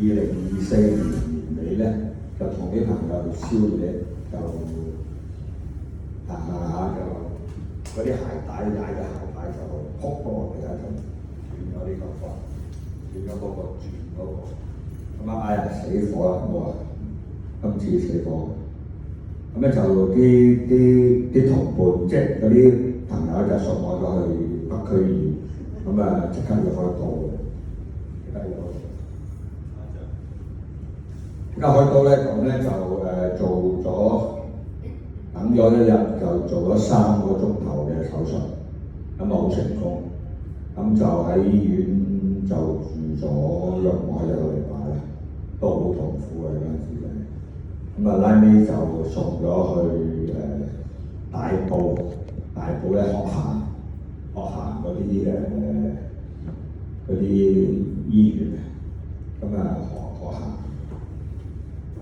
2024年尾咧，就同啲朋友宵夜就行下就嗰啲鞋帶踩嘅鞋帶就撲過嚟啦，就斷咗呢個骨，斷咗嗰個轉嗰個，咁啊哎呀死火啦！我話今次死火，咁咧就啲同伴即係嗰啲朋友就送我咗去北區醫院，咁啊即刻要開刀嘅，即刻要開刀。即刻開刀咧，咁咧就做咗等咗一日，就做咗3個鐘頭嘅手術，咁啊好成功。咁就喺醫院就住咗約莫1個禮拜啦，都好痛苦嘅嗰陣時咧。咁啊拉尾就送咗去大埔咧學行嗰啲醫院，咁啊學行。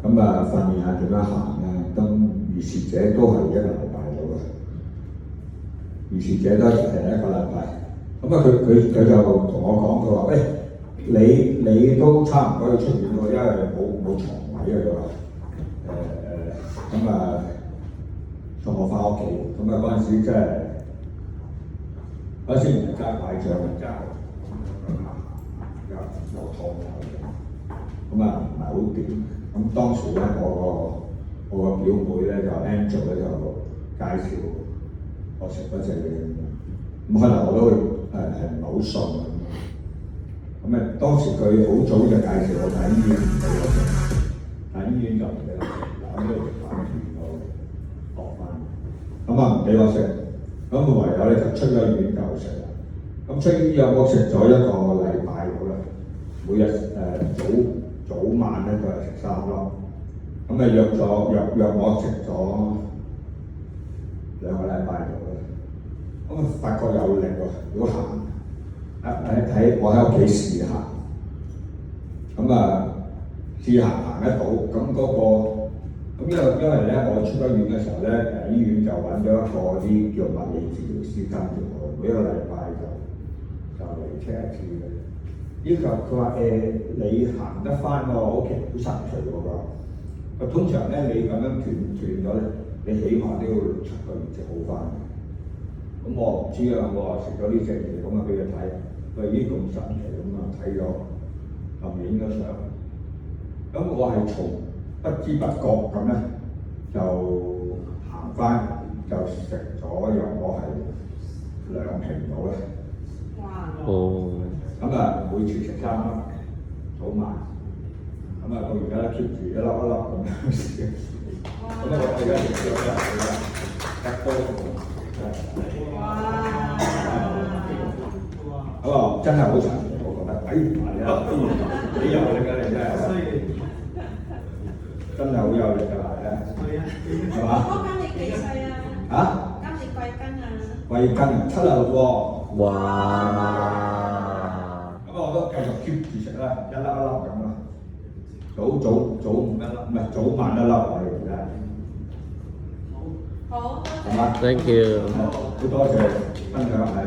咁啊訓練下點樣行咧，咁如是者都係1個禮拜到嘅，如是者都係1個禮拜。咁啊佢就同我講，佢話：你都差唔多要出院喎，因為冇床位啊，佢話咁啊送我翻屋企。咁啊嗰陣時真係嗰陣時唔係揸拐杖，揸又痛咁啊唔係好掂。咁當時咧，我個表妹咧就 Angel 咧就介紹我食嗰隻嘢咁，可能我都係唔係好信咁啊。當時佢好早就介紹我睇醫院唔俾我食，但醫院就唔俾我食，咁都食反轉咗落翻，咁啊唔俾我食，咁唯有咧就出咗院就食啦。咁出醫院我食咗1個禮拜到啦，每日早晚咧都係食3粒，咁啊約我食咗2個禮拜度啦，咁啊發覺有力喎，如果行睇我喺屋企試行，咁啊試行得到，咁因為咧我出咗院嘅時候咧，醫院就揾咗一個啲叫物理治療師跟住我，每1個禮拜就嚟 check 1次嘅。要求佢話你行得翻喎，OK，好神奇喎佢。通常咧你咁樣斷咗咧，你起碼都要6、7個月就好翻。咁我唔知啊，我話食咗呢隻嘢，咁啊俾佢睇，佢話咦咁神奇，咁啊睇咗，就影咗相。咁我係從不知不覺咁咧就行翻，就食咗約我係2瓶到啦。哦。咁啊，每次食3粒，早晚，咁啊到而家咧 keep 住1粒咁樣食。咁啊我而家食咗1多咁啊真係好神奇，我覺得。係啊，幾有力㗎你真係，真係好有力㗎係嘛？我今年幾歲啊？啊？今年貴庚啊？貴庚76喎。哇！我都繼續 keep 住食啦，1粒咁啦，早午1粒，唔係早晚1粒我哋而家。好，係嘛 Thank you。好多謝分享係。